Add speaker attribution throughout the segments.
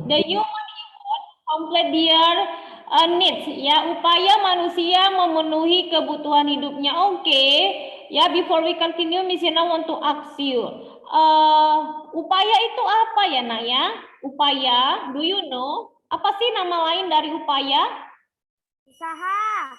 Speaker 1: The human effort complete their needs. Ya, upaya manusia memenuhi kebutuhan hidupnya. Oke. Ya, before we continue, Miss Yana want to ask you. Upaya itu apa ya, Nak ya? Upaya, do you know? Apa sih nama lain dari upaya?
Speaker 2: Usaha.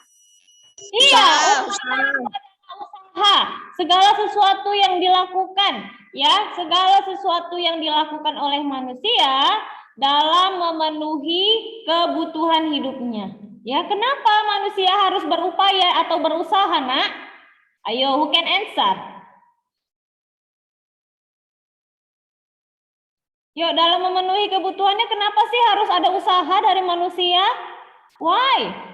Speaker 1: Iya, usaha. Segala sesuatu yang dilakukan, ya, segala sesuatu yang dilakukan oleh manusia dalam memenuhi kebutuhan hidupnya. Ya, kenapa manusia harus berupaya atau berusaha, Nak? Ayo, who can answer? Yuk, dalam memenuhi kebutuhannya, kenapa sih harus ada usaha dari manusia? Why?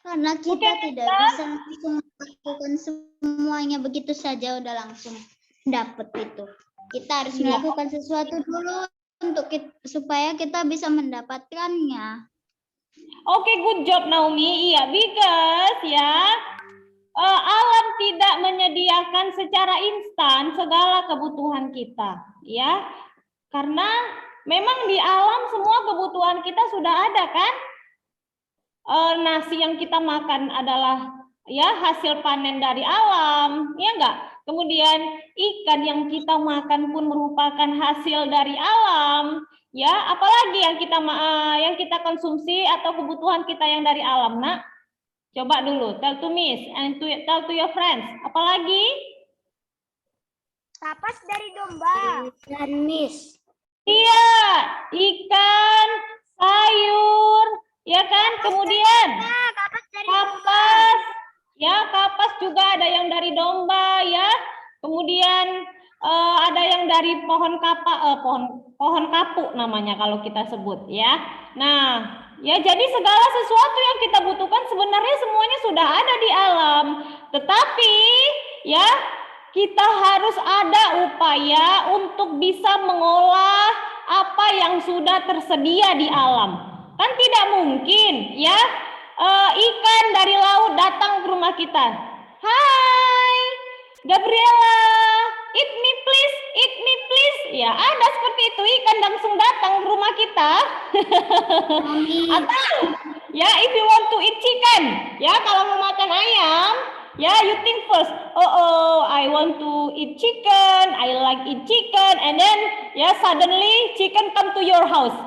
Speaker 2: Karena kita tidak bisa langsung melakukan semuanya begitu saja udah langsung dapat itu. Kita harus melakukan sesuatu dulu supaya kita bisa mendapatkannya.
Speaker 1: Oke, good job Naomi. Iya, because ya alam tidak menyediakan secara instan segala kebutuhan kita, ya. Karena memang di alam semua kebutuhan kita sudah ada kan? Nasi yang kita makan adalah ya hasil panen dari alam, ya enggak? Kemudian ikan yang kita makan pun merupakan hasil dari alam, ya. Apalagi yang kita konsumsi atau kebutuhan kita yang dari alam, Nak? Coba dulu, tell to Miss and tell to your friends. Apalagi?
Speaker 2: Kapas dari domba. Dan Miss.
Speaker 1: Iya, ikan, sayur, ya kan? Kemudian
Speaker 2: Kapas dari
Speaker 1: kapas, ya kapas juga ada yang dari domba, ya. Kemudian ada yang dari pohon kapuk namanya kalau kita sebut, ya. Nah, ya jadi segala sesuatu yang kita butuhkan sebenarnya semuanya sudah ada di alam. Tetapi, ya kita harus ada upaya untuk bisa mengolah apa yang sudah tersedia di alam. Kan tidak mungkin ya ikan dari laut datang ke rumah kita. Hai, Gabriela, eat me please, eat me please. Ya ada seperti itu, ikan langsung datang ke rumah kita. Atau ya if you want to eat chicken, ya kalau mau makan ayam, ya, you think first, I want to eat chicken, I like eat chicken, and then, ya, suddenly chicken come to your house.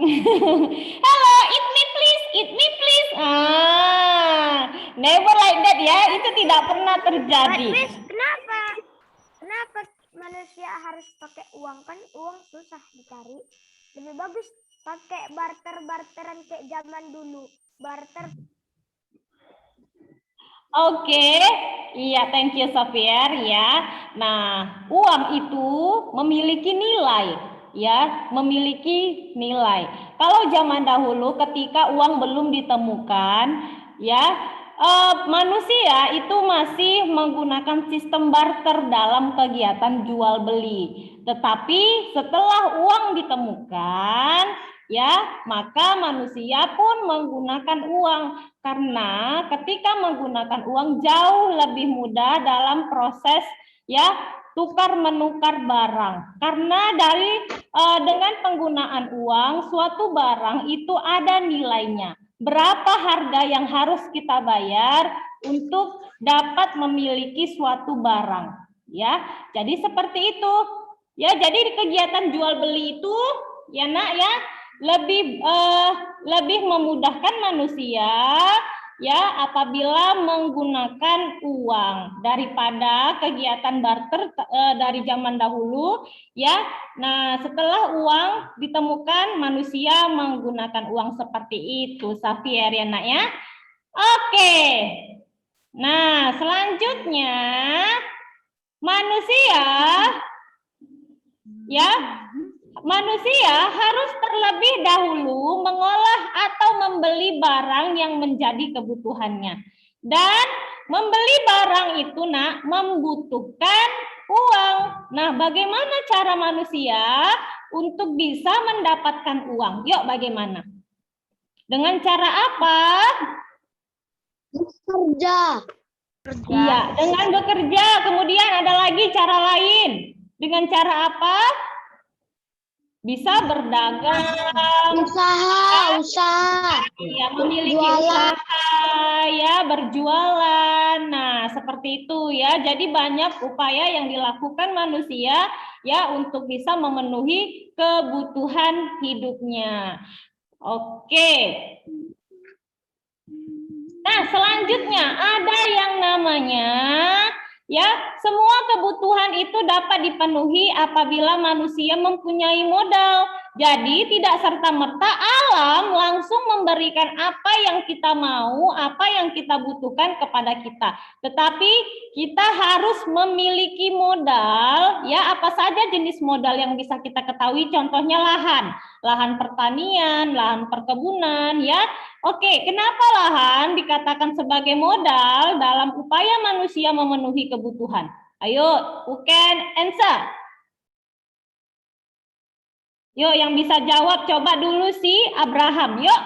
Speaker 1: Hello, eat me please, eat me please. Never like that ya, itu tidak pernah terjadi.
Speaker 2: Miss, kenapa manusia harus pakai uang? Kan uang susah dicari. Lebih bagus pakai barter-barteran kayak zaman dulu. Barter.
Speaker 1: Oke, iya, thank you Xavier ya. Nah, uang itu memiliki nilai, ya, memiliki nilai. Kalau zaman dahulu ketika uang belum ditemukan, ya, manusia itu masih menggunakan sistem barter dalam kegiatan jual beli. Tetapi setelah uang ditemukan, ya, maka manusia pun menggunakan uang. Karena ketika menggunakan uang jauh lebih mudah dalam proses ya tukar menukar barang. Karena dengan penggunaan uang suatu barang itu ada nilainya. Berapa harga yang harus kita bayar untuk dapat memiliki suatu barang, ya. Jadi seperti itu. Ya, jadi kegiatan jual beli itu ya, Nak ya, lebih memudahkan manusia ya apabila menggunakan uang daripada kegiatan barter dari zaman dahulu ya. Nah, setelah uang ditemukan manusia menggunakan uang seperti itu, Xavier ya, Nak ya. Oke. Nah, selanjutnya manusia harus terlebih dahulu mengolah atau membeli barang yang menjadi kebutuhannya. Dan membeli barang itu, Nak, membutuhkan uang. Nah, bagaimana cara manusia untuk bisa mendapatkan uang? Yuk, bagaimana? Dengan cara apa?
Speaker 2: Bekerja.
Speaker 1: Iya, dengan bekerja. Kemudian ada lagi cara lain. Dengan cara apa? Bisa berdagang,
Speaker 2: Usaha.
Speaker 1: ya, memiliki
Speaker 2: Jualan.
Speaker 1: usaha, ya, berjualan. Nah, seperti itu ya. Jadi banyak upaya yang dilakukan manusia ya untuk bisa memenuhi kebutuhan hidupnya. Oke. Nah, selanjutnya ada yang namanya ya, semua kebutuhan itu dapat dipenuhi apabila manusia mempunyai modal. Jadi tidak serta-merta alam langsung memberikan apa yang kita mau, apa yang kita butuhkan kepada kita. Tetapi kita harus memiliki modal, ya, apa saja jenis modal yang bisa kita ketahui, contohnya lahan pertanian, lahan perkebunan, ya. Oke, kenapa lahan dikatakan sebagai modal dalam upaya manusia memenuhi kebutuhan? Ayo, who can answer? Yuk, yang bisa jawab coba dulu si Abraham. Yuk.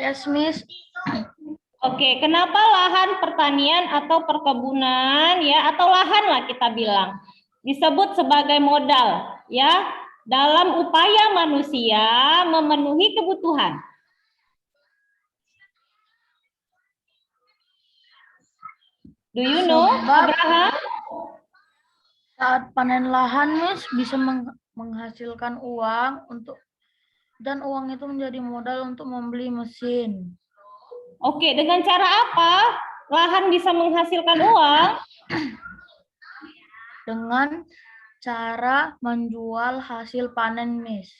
Speaker 3: Yes, Miss.
Speaker 1: Oke, kenapa lahan pertanian atau perkebunan ya atau lahan lah kita bilang disebut sebagai modal ya dalam upaya manusia memenuhi kebutuhan? Do you know, Abraham?
Speaker 3: Saat panen lahan, Miss, bisa menghasilkan uang dan uang itu menjadi modal untuk membeli mesin.
Speaker 1: Oke, dengan cara apa lahan bisa menghasilkan uang?
Speaker 3: Dengan cara menjual hasil panen, Miss.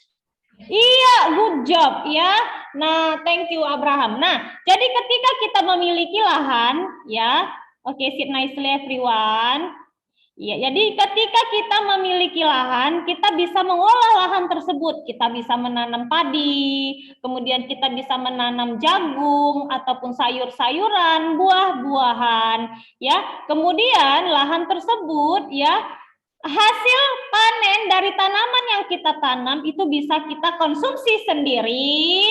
Speaker 1: Iya, good job ya. Nah, thank you Abraham. Nah, jadi ketika kita memiliki lahan ya, oke, sit nicely everyone. Ya, jadi ketika kita memiliki lahan, kita bisa mengolah lahan tersebut. Kita bisa menanam padi, kemudian kita bisa menanam jagung ataupun sayur-sayuran, buah-buahan, ya. Kemudian lahan tersebut ya hasil panen dari tanaman yang kita tanam itu bisa kita konsumsi sendiri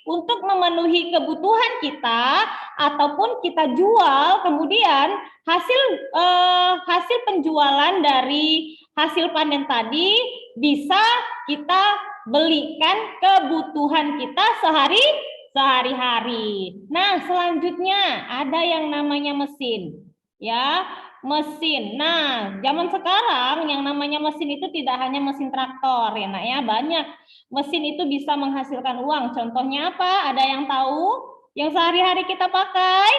Speaker 1: untuk memenuhi kebutuhan kita ataupun kita jual, kemudian hasil penjualan dari hasil panen tadi bisa kita belikan kebutuhan kita sehari-hari. Nah, selanjutnya ada yang namanya mesin. Ya, mesin. Nah, zaman sekarang yang namanya mesin itu tidak hanya mesin traktor ya, Nak ya. Banyak mesin itu bisa menghasilkan uang. Contohnya apa? Ada yang tahu? Yang sehari-hari kita pakai?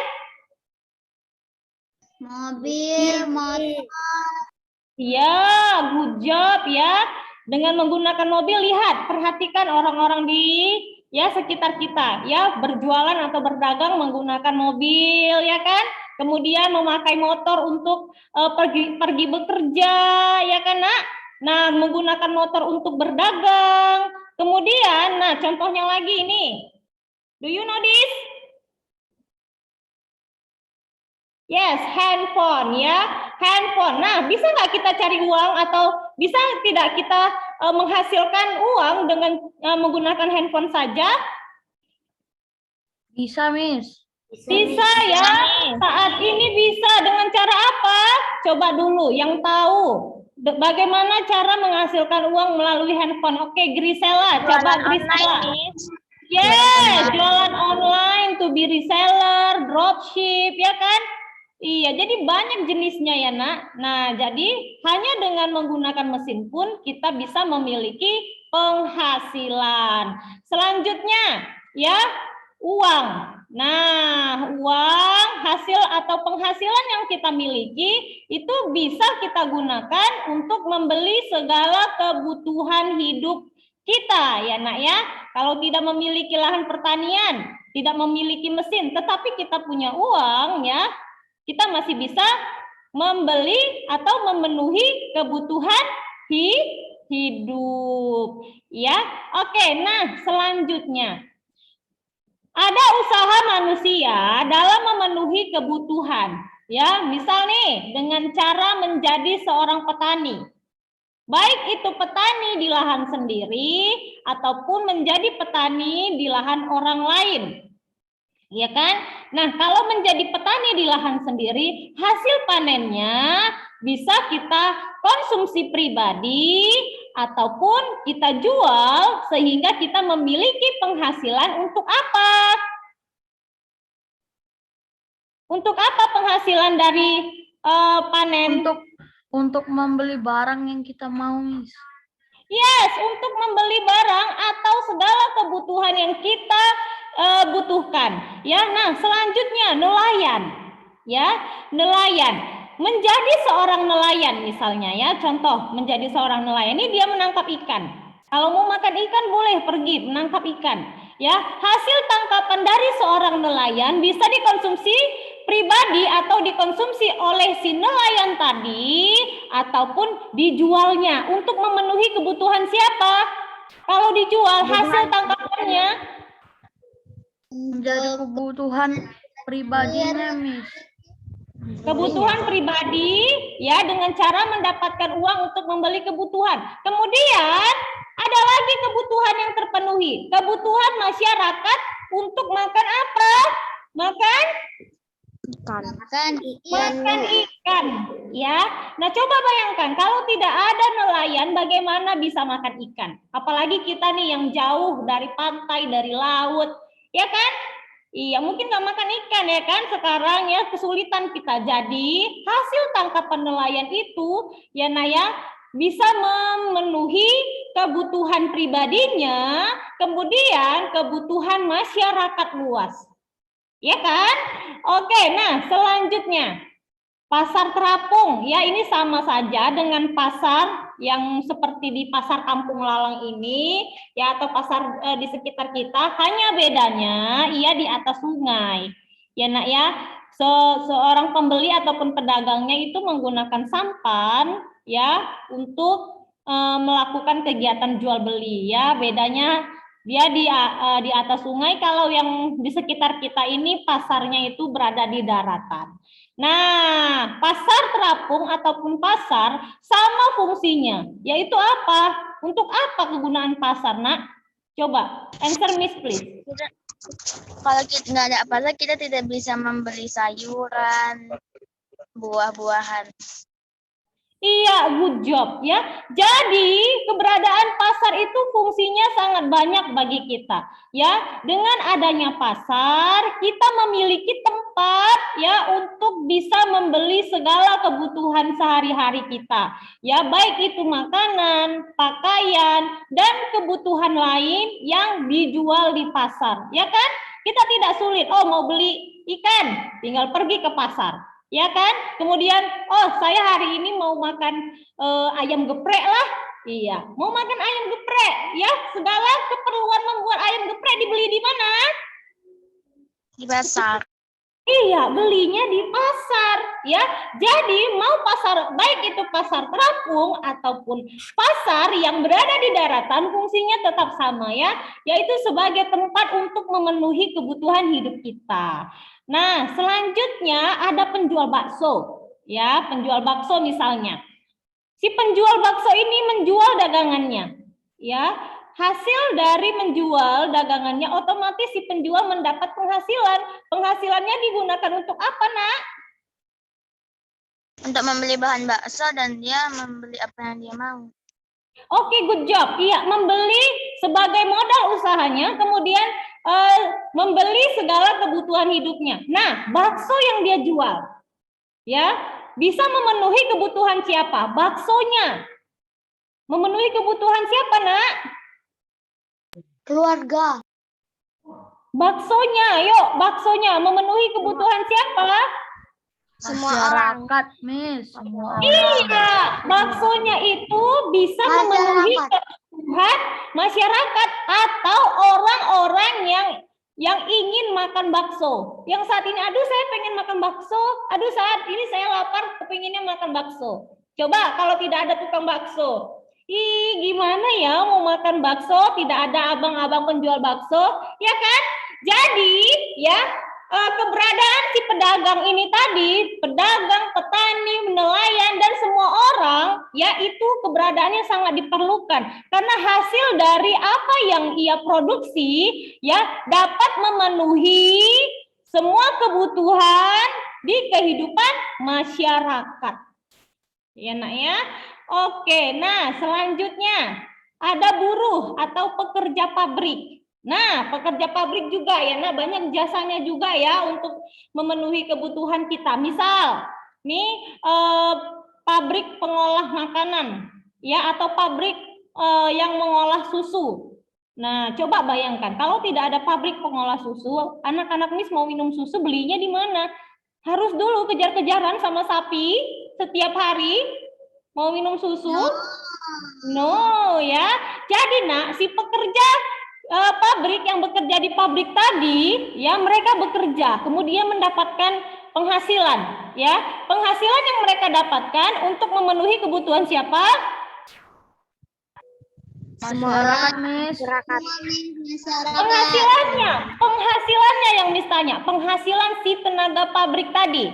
Speaker 2: Mobil, motor.
Speaker 1: Ya, good job ya. Dengan menggunakan mobil, lihat, perhatikan orang-orang di ya sekitar kita ya berjualan atau berdagang menggunakan mobil ya kan, kemudian memakai motor untuk pergi bekerja ya kan Nak. Nah, menggunakan motor untuk berdagang, kemudian nah contohnya lagi ini, do you know this? Yes, handphone ya, handphone. Nah, bisa nggak kita cari uang atau bisa tidak kita menghasilkan uang dengan menggunakan handphone saja?
Speaker 3: Bisa, Miss.
Speaker 1: Bisa ya, saat ini bisa. Dengan cara apa? Coba dulu yang tahu bagaimana cara menghasilkan uang melalui handphone. Oke, Grisela, coba Grisela. Yes, jualan online, to be reseller, dropship, ya kan? Iya, jadi banyak jenisnya ya Nak. Nah, jadi hanya dengan menggunakan mesin pun kita bisa memiliki penghasilan. Selanjutnya, ya, uang. Nah, uang hasil atau penghasilan yang kita miliki itu bisa kita gunakan untuk membeli segala kebutuhan hidup kita ya Nak ya. Kalau tidak memiliki lahan pertanian, tidak memiliki mesin, tetapi kita punya uang ya, kita masih bisa membeli atau memenuhi kebutuhan hidup ya. Oke, nah selanjutnya ada usaha manusia dalam memenuhi kebutuhan ya, misal nih dengan cara menjadi seorang petani, baik itu petani di lahan sendiri ataupun menjadi petani di lahan orang lain. Ya kan? Nah, kalau menjadi petani di lahan sendiri, hasil panennya bisa kita konsumsi pribadi ataupun kita jual sehingga kita memiliki penghasilan untuk apa? Untuk apa penghasilan dari panen?
Speaker 3: Untuk membeli barang yang kita mau, Miss.
Speaker 1: Yes, untuk membeli barang atau segala kebutuhan yang kita butuhkan. Ya, nah selanjutnya nelayan. Ya, nelayan. Menjadi seorang nelayan misalnya ya, contoh menjadi seorang nelayan ini dia menangkap ikan. Kalau mau makan ikan boleh pergi menangkap ikan. Ya, hasil tangkapan dari seorang nelayan bisa dikonsumsi pribadi atau dikonsumsi oleh si nelayan tadi ataupun dijualnya untuk memenuhi kebutuhan siapa? Kalau dijual hasil tangkapannya
Speaker 3: Menjadi kebutuhan pribadinya, Miss.
Speaker 1: kebutuhan pribadi ya dengan cara mendapatkan uang untuk membeli kebutuhan. Kemudian ada lagi kebutuhan yang terpenuhi, kebutuhan masyarakat untuk makan apa? Makan ikan ya. Nah, coba bayangkan kalau tidak ada nelayan bagaimana bisa makan ikan? Apalagi kita nih yang jauh dari pantai, dari laut, ya kan? Iya, mungkin nggak makan ikan ya kan sekarang ya, kesulitan kita. Jadi hasil tangkapan nelayan itu ya Naya bisa memenuhi kebutuhan pribadinya, kemudian kebutuhan masyarakat luas. Ya kan? Oke, nah selanjutnya pasar terapung. Ya, ini sama saja dengan pasar yang seperti di pasar Kampung Lalang ini, ya atau pasar di sekitar kita. Hanya bedanya ia di atas sungai. Ya, Nak ya. Seorang pembeli ataupun pedagangnya itu menggunakan sampan ya untuk melakukan kegiatan jual beli. Ya, bedanya dia di atas sungai, kalau yang di sekitar kita ini pasarnya itu berada di daratan. Nah, pasar terapung ataupun pasar sama fungsinya, yaitu apa? Untuk apa kegunaan pasar, Nak? Coba, answer Miss please.
Speaker 4: Kalau kita nggak ada pasar, kita tidak bisa membeli sayuran, buah-buahan.
Speaker 1: Iya, good job ya. Jadi keberadaan pasar itu fungsinya sangat banyak bagi kita. Ya, dengan adanya pasar kita memiliki tempat ya untuk bisa membeli segala kebutuhan sehari-hari kita. Ya, baik itu makanan, pakaian, dan kebutuhan lain yang dijual di pasar. Ya kan? Kita tidak sulit. Oh, mau beli ikan, tinggal pergi ke pasar. Ya kan? Kemudian, oh saya hari ini mau makan ayam geprek lah. Iya, mau makan ayam geprek. Ya, segala keperluan membuat ayam geprek dibeli di mana?
Speaker 4: Di pasar.
Speaker 1: Iya, belinya di pasar. Ya, jadi mau pasar, baik itu pasar terapung ataupun pasar yang berada di daratan, fungsinya tetap sama ya, yaitu sebagai tempat untuk memenuhi kebutuhan hidup kita. Nah, selanjutnya ada penjual bakso. Ya, penjual bakso misalnya. Si penjual bakso ini menjual dagangannya. Ya, hasil dari menjual dagangannya otomatis si penjual mendapat penghasilan. Penghasilannya digunakan untuk apa, Nak?
Speaker 4: Untuk membeli bahan bakso dan dia membeli apa yang dia mau.
Speaker 1: Oke, good job. Iya, membeli sebagai modal usahanya, kemudian membeli segala kebutuhan hidupnya. Nah, bakso yang dia jual, ya, bisa memenuhi kebutuhan siapa? Baksonya. Memenuhi kebutuhan siapa, Nak?
Speaker 2: Keluarga.
Speaker 1: Baksonya, yuk, baksonya memenuhi kebutuhan siapa?
Speaker 4: Semua orang.
Speaker 3: Masyarakat, Miss. Semua orang.
Speaker 1: Iya, baksonya itu bisa memenuhi kebutuhan masyarakat atau orang-orang yang ingin makan bakso. Yang saat ini, aduh saya pengen makan bakso, aduh saat ini saya lapar, kepinginnya makan bakso. Coba kalau tidak ada tukang bakso. Ih, gimana ya mau makan bakso, tidak ada abang-abang penjual bakso, ya kan? Jadi, ya, keberadaan si pedagang ini tadi, pedagang, petani, nelayan, dan semua orang, ya itu keberadaannya sangat diperlukan. Karena hasil dari apa yang ia produksi, ya dapat memenuhi semua kebutuhan di kehidupan masyarakat. Ya nak ya. Oke, nah selanjutnya ada buruh atau pekerja pabrik. Nah, pekerja pabrik juga ya, nah banyak jasanya juga ya untuk memenuhi kebutuhan kita. Misal, nih pabrik pengolah makanan ya atau pabrik yang mengolah susu. Nah, coba bayangkan kalau tidak ada pabrik pengolah susu, anak-anak Miss mau minum susu belinya di mana? Harus dulu kejar-kejaran sama sapi setiap hari mau minum susu? No ya. Jadi nak, si pekerja pabrik yang bekerja di pabrik tadi, ya mereka bekerja, kemudian mendapatkan penghasilan, ya. Penghasilan yang mereka dapatkan untuk memenuhi kebutuhan siapa?
Speaker 3: Masyarakat, Miss.
Speaker 1: Penghasilannya yang Miss tanya, penghasilan si tenaga pabrik tadi.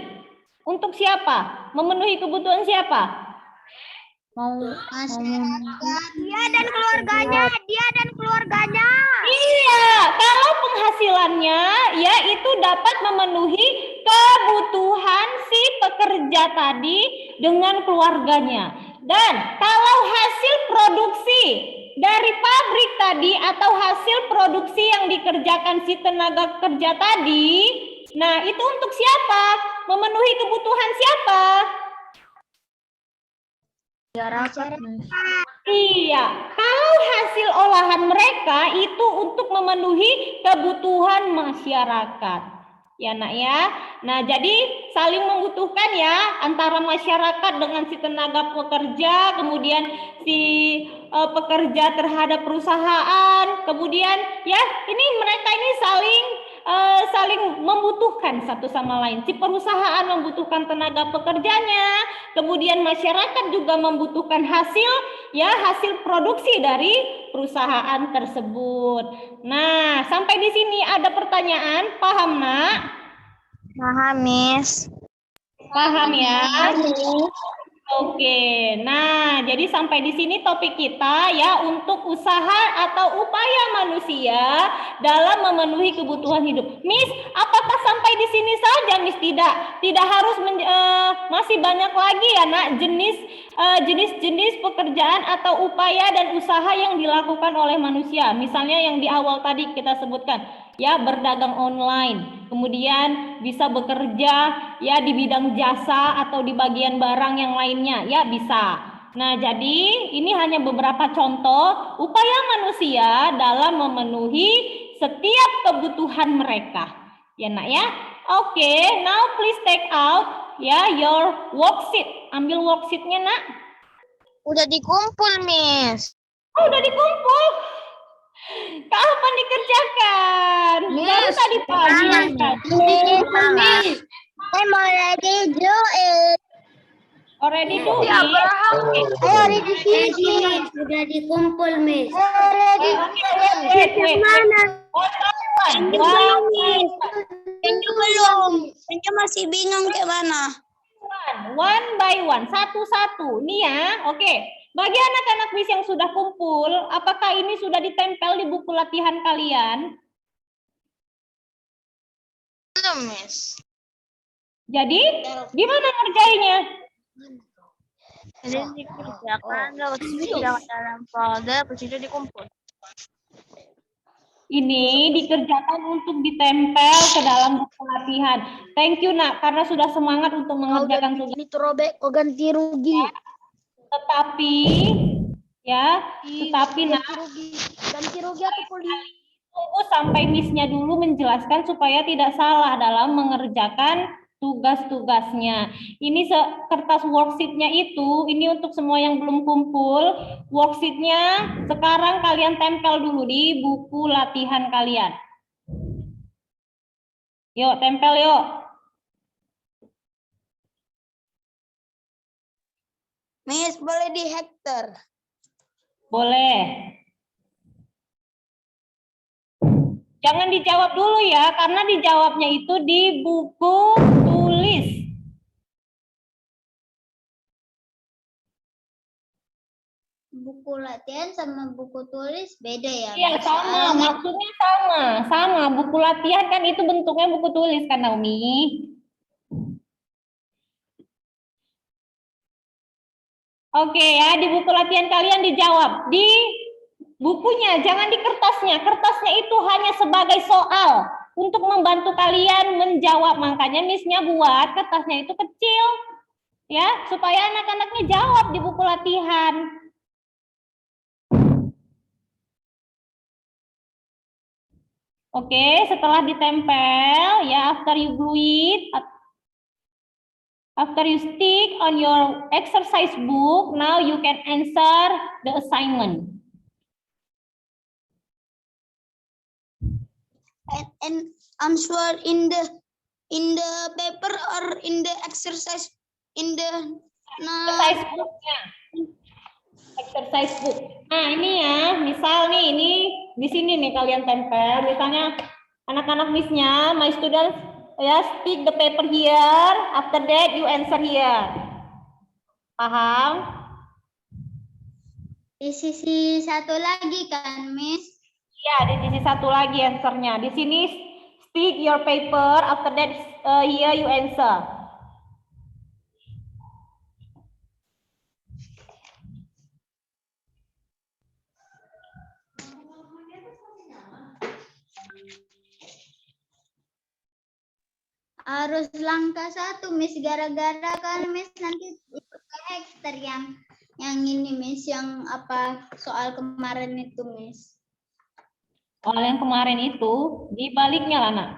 Speaker 1: Untuk siapa? Memenuhi kebutuhan siapa?
Speaker 2: Dia dan keluarganya.
Speaker 1: Iya, kalau penghasilannya ya itu dapat memenuhi kebutuhan si pekerja tadi dengan keluarganya. Dan kalau hasil produksi dari pabrik tadi atau hasil produksi yang dikerjakan si tenaga kerja tadi, nah itu untuk siapa? Memenuhi kebutuhan siapa?
Speaker 3: Masyarakat, Miss.
Speaker 1: Iya, kalau hasil olahan mereka itu untuk memenuhi kebutuhan masyarakat. Ya nak ya. Nah jadi saling membutuhkan ya antara masyarakat dengan si tenaga pekerja, kemudian si pekerja terhadap perusahaan, kemudian ya ini mereka ini saling membutuhkan satu sama lain. Si perusahaan membutuhkan tenaga pekerjanya, kemudian masyarakat juga membutuhkan hasil produksi dari perusahaan tersebut. Nah, sampai di sini ada pertanyaan, paham nak?
Speaker 4: Paham, Miss.
Speaker 1: Paham ya? Oke, nah jadi sampai di sini topik kita ya untuk usaha atau upaya manusia dalam memenuhi kebutuhan hidup. Miss, apakah sampai di sini saja, Miss? Tidak harus masih banyak lagi ya nak jenis-jenis pekerjaan atau upaya dan usaha yang dilakukan oleh manusia. Misalnya yang di awal tadi kita sebutkan ya berdagang online, kemudian bisa bekerja ya di bidang jasa atau di bagian barang yang lainnya ya bisa. Nah jadi ini hanya beberapa contoh upaya manusia dalam memenuhi setiap kebutuhan mereka ya nak ya. Oke, now please take out ya your worksheet. Ambil worksheetnya nak.
Speaker 4: Udah dikumpul, Miss.
Speaker 1: Oh udah dikumpul. Kapan dikerjakan? Baru tadi pagi.
Speaker 2: I'm already do it.
Speaker 1: Already do it.
Speaker 2: I already finished. Sudah dikumpul, Miss. Saya masih bingung kayak mana.
Speaker 1: One by one, satu-satu. Nih ya, oke. Bagi anak-anak Miss yang sudah kumpul, apakah ini sudah ditempel di buku latihan kalian?
Speaker 4: Belum, Miss.
Speaker 1: Jadi, gimana ngerjainnya?
Speaker 4: Jadi dikerjakan, terus didapat dalam folder, terus itu dikumpul.
Speaker 1: Ini dikerjakan untuk ditempel ke dalam buku latihan. Thank you nak, karena sudah semangat untuk mengerjakan tugas.
Speaker 2: Ini terobek, kok ganti rugi.
Speaker 1: Tetapi nak,
Speaker 2: Ganti rugi atau kuliah?
Speaker 1: tunggu sampai Miss-nya dulu menjelaskan supaya tidak salah dalam mengerjakan tugas-tugasnya. Ini kertas worksheet-nya itu, ini untuk semua yang belum kumpul, worksheet-nya sekarang kalian tempel dulu di buku latihan kalian. Yuk, tempel yuk.
Speaker 2: Miss, boleh di hektar?
Speaker 1: Boleh. Jangan dijawab dulu ya, karena dijawabnya itu di buku tulis.
Speaker 2: buku latihan sama buku tulis beda ya?
Speaker 1: Iya,
Speaker 2: Miss?
Speaker 1: sama.
Speaker 2: Soalnya
Speaker 1: Maksudnya sama. Sama. Buku latihan kan itu bentuknya buku tulis kan, Naomi? Oke ya, di buku latihan kalian dijawab. Di bukunya, jangan di kertasnya. Kertasnya itu hanya sebagai soal untuk membantu kalian menjawab. Makanya Miss-nya buat kertasnya itu kecil. Ya, supaya anak-anaknya jawab di buku latihan. Oke, setelah ditempel, ya after you glue it, after you stick on your exercise book, now you can answer the assignment.
Speaker 2: and answer in the paper or in the exercise in the
Speaker 1: Exercise book-nya. Exercise book. Nah, ini ya, misal nih, ini di sini nih kalian tempel. Misalnya anak-anak Miss-nya, my students, ya, stick the paper here. After that, you answer here. Paham?
Speaker 2: di sisi satu lagi kan, Miss?
Speaker 1: Ya, di sisi satu lagi answernya. Di sini stick your paper. After that, here you answer.
Speaker 2: Harus langkah satu, Miss. Gara-gara kan, Miss, nanti ikut karakter yang ini, Miss, yang apa soal kemarin itu, Miss.
Speaker 1: Soal yang kemarin itu, dibaliknya lah, nak.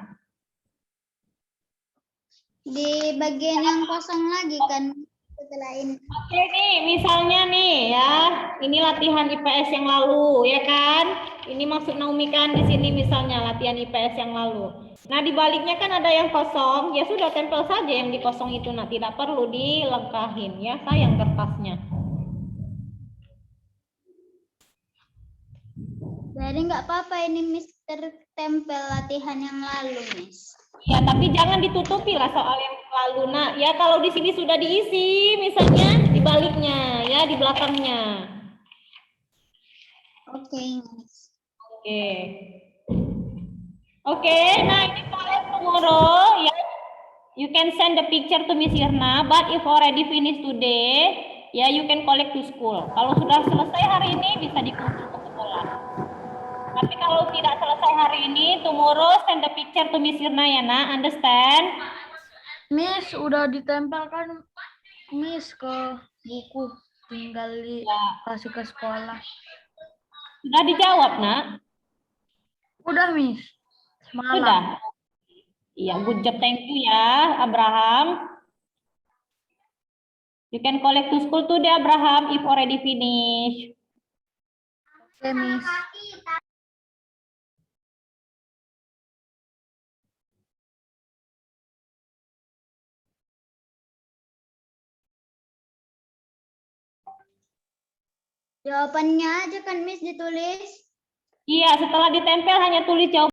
Speaker 2: Di bagian yang kosong lagi kan setelah ini.
Speaker 1: Oke nih, misalnya nih ya, ini latihan IPS yang lalu, ya kan? Ini maksud Naomi kan di sini misalnya latihan IPS yang lalu. Nah, di baliknya kan ada yang kosong, ya sudah tempel saja yang di kosong itu, nah tidak perlu dilengkahin ya, sayang kertasnya.
Speaker 2: Jadi nggak apa-apa ini, Miss, tertempel latihan yang lalu, Miss.
Speaker 1: Ya, tapi jangan ditutupi lah soal yang lalu, nak. Ya, kalau di sini sudah diisi, misalnya di baliknya, ya di belakangnya.
Speaker 2: Oke, Miss.
Speaker 1: Oke. Oke, nah ini kalian tomorrow ya. You can send the picture to Miss Irna, but if already finished today, ya you can collect to school. Kalau sudah selesai hari ini bisa dikumpul ke sekolah. Tapi kalau tidak selesai hari ini, tomorrow send the picture to Miss Irna ya, nak. Understand?
Speaker 3: Miss, udah ditempelkan Miss ke buku, tinggal dikasih ke sekolah.
Speaker 1: Sudah dijawab, nak?
Speaker 3: Udah, Miss. Semalam.
Speaker 1: Sudah. Iya, good job. Thank you ya, Abraham. You can collect to school today, Abraham, if already finished.
Speaker 3: Oke, Miss.
Speaker 2: Jawabannya aja kan, Miss, ditulis.
Speaker 1: Iya, setelah ditempel hanya tulis jawaban.